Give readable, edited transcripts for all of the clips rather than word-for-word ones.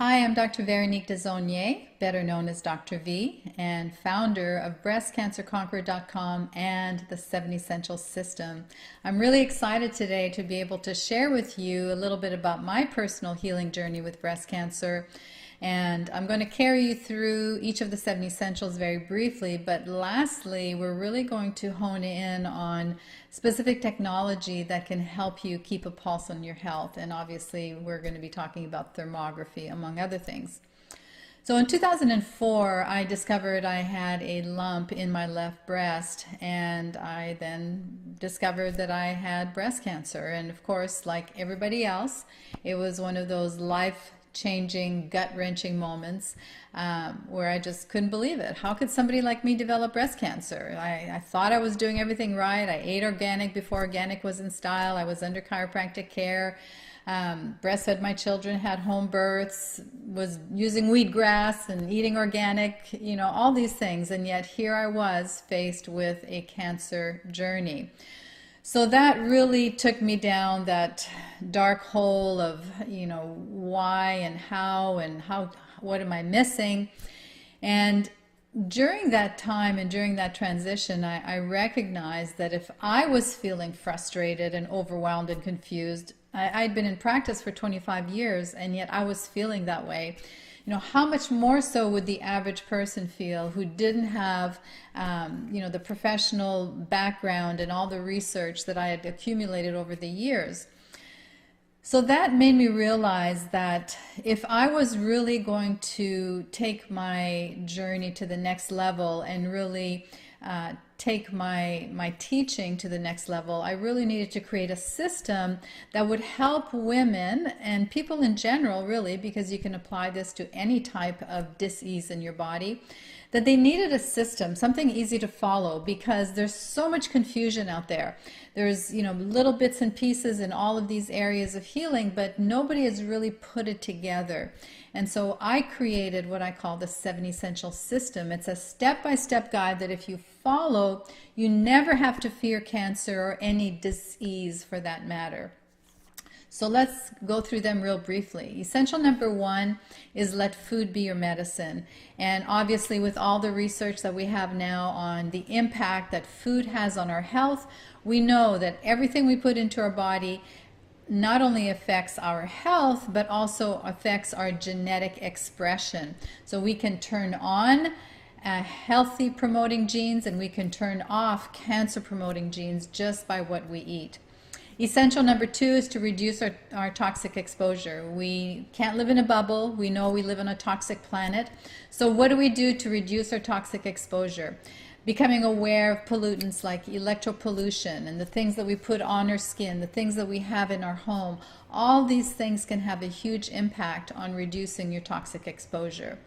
Hi, I'm Dr. Veronique Desognier, better known as Dr. V, and founder of BreastCancerConqueror.com and the 7 Essential System. I'm really excited today to be able to share with you a little bit about my personal healing journey with breast cancer. And I'm going to carry you through each of the 7 essentials very briefly, but lastly, we're really going to hone in on specific technology that can help you keep a pulse on your health. And obviously, we're going to be talking about thermography, among other things. So in 2004, I discovered I had a lump in my left breast, and I then discovered that I had breast cancer. And of course, like everybody else, it was one of those life-changing, gut-wrenching moments where I just couldn't believe it. How could somebody like me develop breast cancer? I thought I was doing everything right. I ate organic before organic was in style. I was under chiropractic care. Breastfed my children, had home births, was using wheatgrass and eating organic, all these things. And yet here I was faced with a cancer journey. So that really took me down that dark hole of, why and how, what am I missing? And during that time and during that transition, I recognized that if I was feeling frustrated and overwhelmed and confused, I'd been in practice for 25 years, and yet I was feeling that way. How much more so would the average person feel who didn't have, the professional background and all the research that I had accumulated over the years? So that made me realize that if I was really going to take my journey to the next level and really take my teaching to the next level, I really needed to create a system that would help women and people in general, really, because you can apply this to any type of dis-ease in your body, that they needed a system, something easy to follow, because there's so much confusion out there. There's, little bits and pieces in all of these areas of healing, but nobody has really put it together. And so I created what I call the 7 Essential System. It's a step-by-step guide that if you follow, you never have to fear cancer or any dis-ease for that matter. So let's go through them real briefly. Essential number 1 is let food be your medicine. And obviously with all the research that we have now on the impact that food has on our health, we know that everything we put into our body not only affects our health, but also affects our genetic expression. So we can turn on healthy promoting genes and we can turn off cancer promoting genes just by what we eat. Essential number 2 is to reduce our toxic exposure. We can't live in a bubble. We know we live on a toxic planet. So what do we do to reduce our toxic exposure? Becoming aware of pollutants like electropollution and the things that we put on our skin, the things that we have in our home. All these things can have a huge impact on reducing your toxic exposure.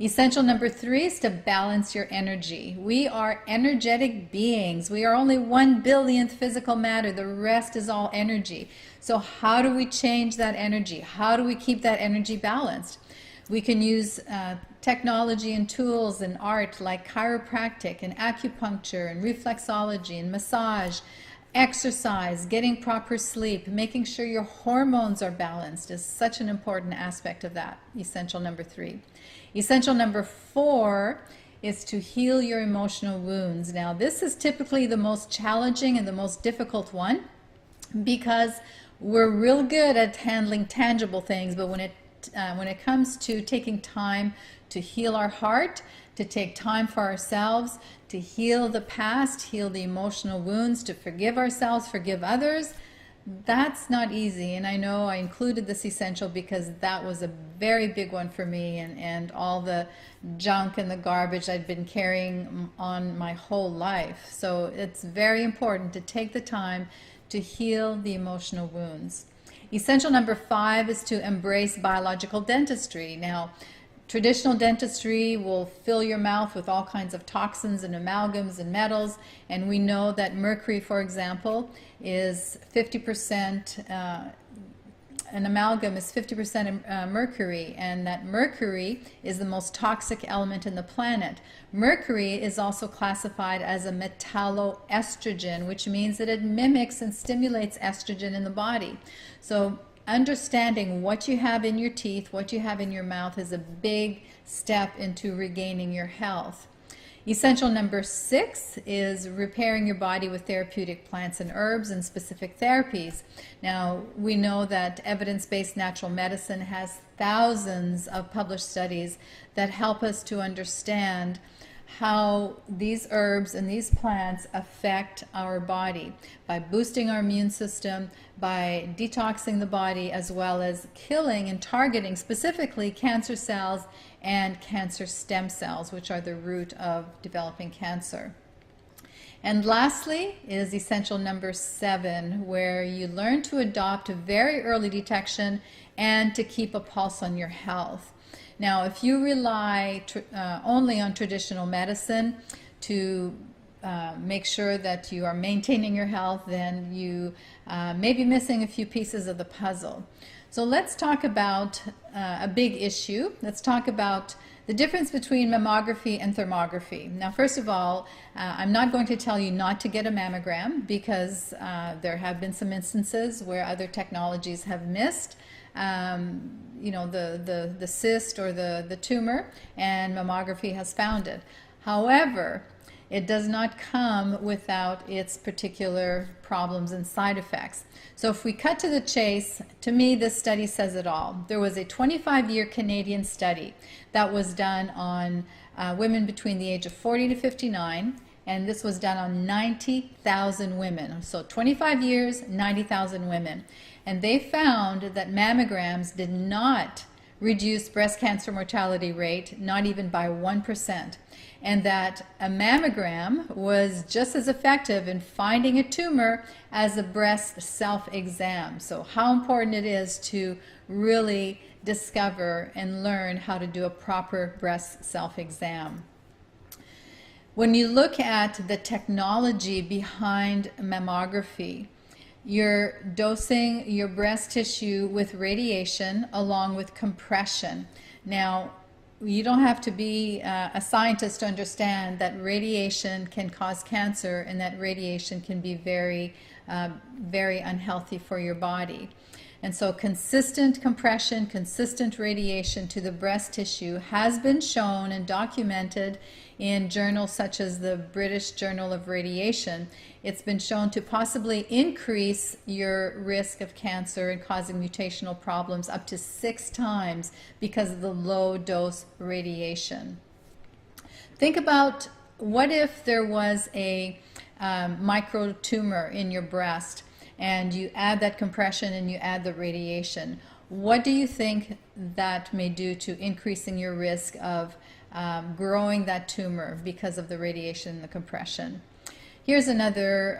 Essential number 3 is to balance your energy. We are energetic beings. We are only 1/1000th physical matter. The rest is all energy. So how do we change that energy? How do we keep that energy balanced? We can use technology and tools and art like chiropractic and acupuncture and reflexology and massage, exercise, getting proper sleep, making sure your hormones are balanced is such an important aspect of that. Essential number 3. Essential number 4 is to heal your emotional wounds. Now, this is typically the most challenging and the most difficult one because we're real good at handling tangible things, but when it comes to taking time to heal our heart, to take time for ourselves, to heal the past, heal the emotional wounds, to forgive ourselves, forgive others, that's not easy. And I know I included this essential because that was a very big one for me, and all the junk and the garbage I'd been carrying on my whole life. So it's very important to take the time to heal the emotional wounds. Essential number 5 is to embrace biological dentistry. Now, traditional dentistry will fill your mouth with all kinds of toxins and amalgams and metals, and we know that mercury, for example, is 50%, an amalgam is 50% mercury, and that mercury is the most toxic element in the planet. Mercury is also classified as a metalloestrogen, which means that it mimics and stimulates estrogen in the body. So understanding what you have in your teeth, what you have in your mouth is a big step into regaining your health. Essential number 6 is repairing your body with therapeutic plants and herbs and specific therapies. Now, we know that evidence-based natural medicine has thousands of published studies that help us to understand how these herbs and these plants affect our body by boosting our immune system, by detoxing the body, as well as killing and targeting specifically cancer cells and cancer stem cells, which are the root of developing cancer. And lastly is essential number 7, where you learn to adopt a very early detection and to keep a pulse on your health. Now, if you rely only on traditional medicine to make sure that you are maintaining your health, then you may be missing a few pieces of the puzzle. So let's talk about a big issue. Let's talk about the difference between mammography and thermography. Now, first of all, I'm not going to tell you not to get a mammogram, because there have been some instances where other technologies have missed the cyst or the tumor, and mammography has found it. However, it does not come without its particular problems and side effects. So if we cut to the chase, to me this study says it all. There was a 25-year Canadian study that was done on women between the age of 40 to 59, and this was done on 90,000 women. So 25 years, 90,000 women. And they found that mammograms did not reduce breast cancer mortality rate, not even by 1%. And that a mammogram was just as effective in finding a tumor as a breast self-exam. So how important it is to really discover and learn how to do a proper breast self-exam. When you look at the technology behind mammography, you're dosing your breast tissue with radiation along with compression. Now, you don't have to be a scientist to understand that radiation can cause cancer, and that radiation can be very, very unhealthy for your body. And so consistent compression, consistent radiation to the breast tissue has been shown and documented in journals such as the British Journal of Radiation. It's been shown to possibly increase your risk of cancer and causing mutational problems up to 6 times because of the low dose radiation. Think about, what if there was a micro tumor in your breast, and you add that compression and you add the radiation? What do you think that may do to increasing your risk of growing that tumor because of the radiation and the compression? Here's another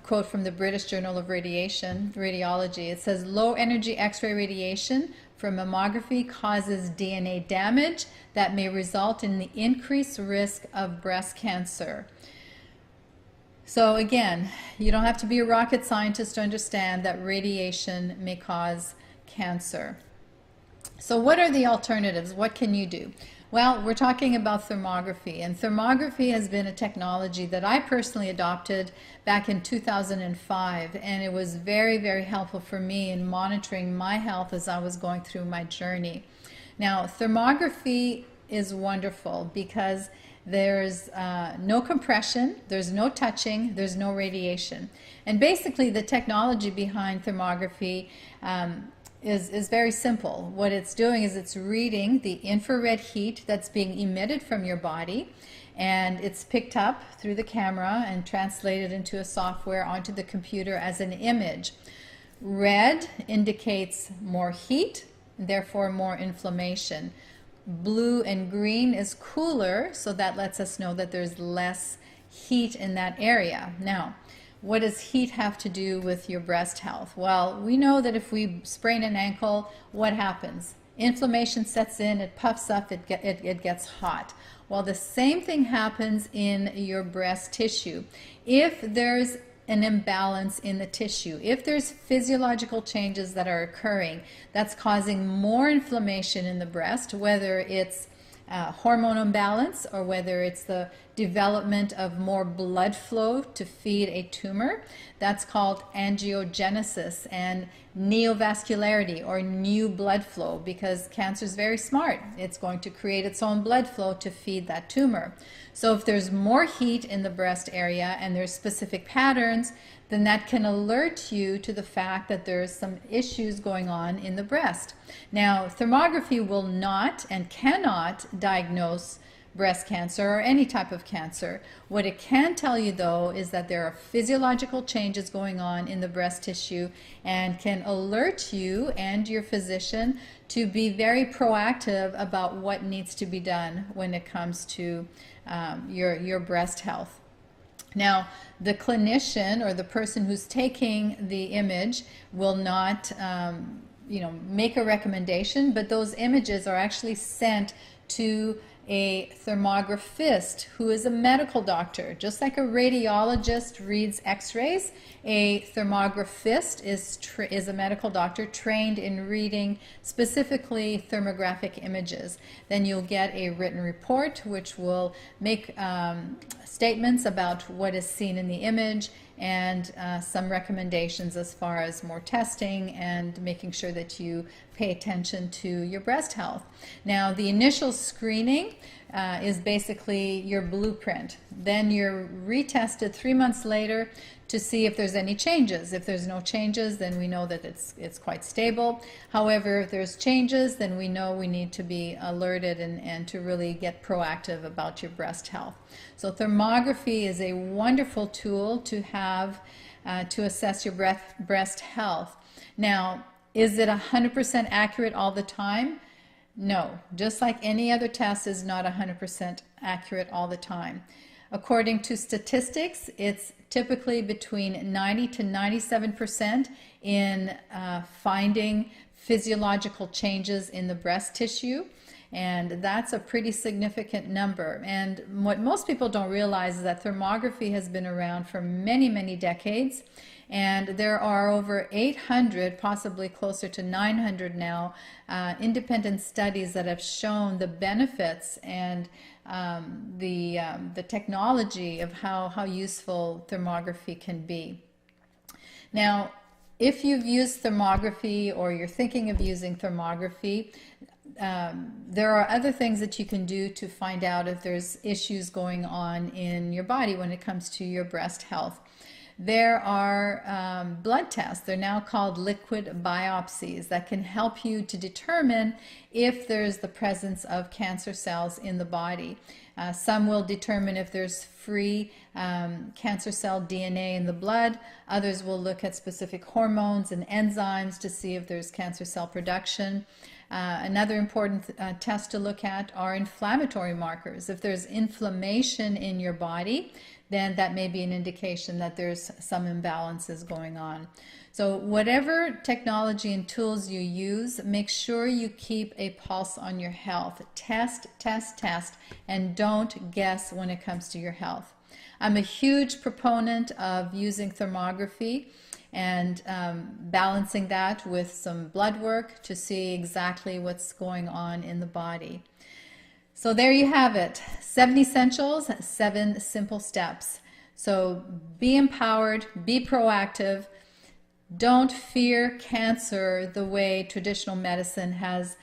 quote from the British Journal of Radiology. It says, low energy X-ray radiation from mammography causes DNA damage that may result in the increased risk of breast cancer. So again, you don't have to be a rocket scientist to understand that radiation may cause cancer. So what are the alternatives? What can you do? Well, we're talking about thermography, and thermography has been a technology that I personally adopted back in 2005, and it was very, very helpful for me in monitoring my health as I was going through my journey. Now, thermography is wonderful because there's no compression, there's no touching, there's no radiation. And basically the technology behind thermography is very simple. What it's doing is it's reading the infrared heat that's being emitted from your body, and it's picked up through the camera and translated into a software onto the computer as an image. Red indicates more heat, therefore more inflammation. Blue and green is cooler, so that lets us know that there's less heat in that area. Now, what does heat have to do with your breast health? Well, we know that if we sprain an ankle, what happens? Inflammation sets in, it puffs up, it gets hot. Well, the same thing happens in your breast tissue. If there's an imbalance in the tissue, if there's physiological changes that are occurring that's causing more inflammation in the breast, whether it's hormone imbalance, or whether it's the development of more blood flow to feed a tumor. That's called angiogenesis and neovascularity, or new blood flow, because cancer is very smart. It's going to create its own blood flow to feed that tumor. So if there's more heat in the breast area and there's specific patterns, then that can alert you to the fact that there's some issues going on in the breast. Now, thermography will not and cannot diagnose breast cancer or any type of cancer. What it can tell you, though, is that there are physiological changes going on in the breast tissue, and can alert you and your physician to be very proactive about what needs to be done when it comes to your breast health. Now, the clinician or the person who's taking the image will not, make a recommendation, but those images are actually sent to a thermographist who is a medical doctor. Just like a radiologist reads x-rays, a thermographist is a medical doctor trained in reading specifically thermographic images. Then you'll get a written report which will make statements about what is seen in the image, and some recommendations as far as more testing and making sure that you pay attention to your breast health. Now, the initial screening is basically your blueprint. Then you're retested 3 months later to see if there's any changes. If there's no changes, then we know that it's quite stable. However, if there's changes, then we know we need to be alerted and to really get proactive about your breast health. So thermography is a wonderful tool to have to assess your breast health. Now, is it 100% accurate all the time? No. Just like any other test is not 100% accurate all the time. According to statistics, it's typically between 90 to 97% in finding physiological changes in the breast tissue. And that's a pretty significant number. And what most people don't realize is that thermography has been around for many, many decades. And there are over 800, possibly closer to 900 now, independent studies that have shown the benefits and the technology of how useful thermography can be. Now, if you've used thermography or you're thinking of using thermography, there are other things that you can do to find out if there's issues going on in your body when it comes to your breast health. There are blood tests. They're now called liquid biopsies that can help you to determine if there's the presence of cancer cells in the body. Some will determine if there's free cancer cell DNA in the blood. Others will look at specific hormones and enzymes to see if there's cancer cell production. Another important test to look at are inflammatory markers. If there's inflammation in your body, then that may be an indication that there's some imbalances going on. So whatever technology and tools you use, make sure you keep a pulse on your health. Test, test, test, and don't guess when it comes to your health. I'm a huge proponent of using thermography and balancing that with some blood work to see exactly what's going on in the body. So there you have it, 7 essentials, 7 simple steps. So be empowered, be proactive. Don't fear cancer the way traditional medicine has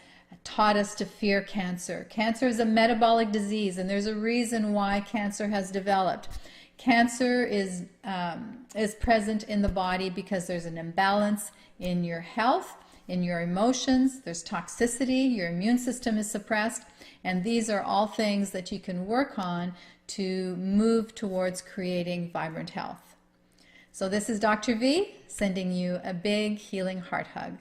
taught us to fear cancer. Cancer is a metabolic disease, and there's a reason why cancer has developed. Cancer is present in the body because there's an imbalance in your health, in your emotions, there's toxicity, your immune system is suppressed, and these are all things that you can work on to move towards creating vibrant health. So this is Dr. V sending you a big healing heart hug.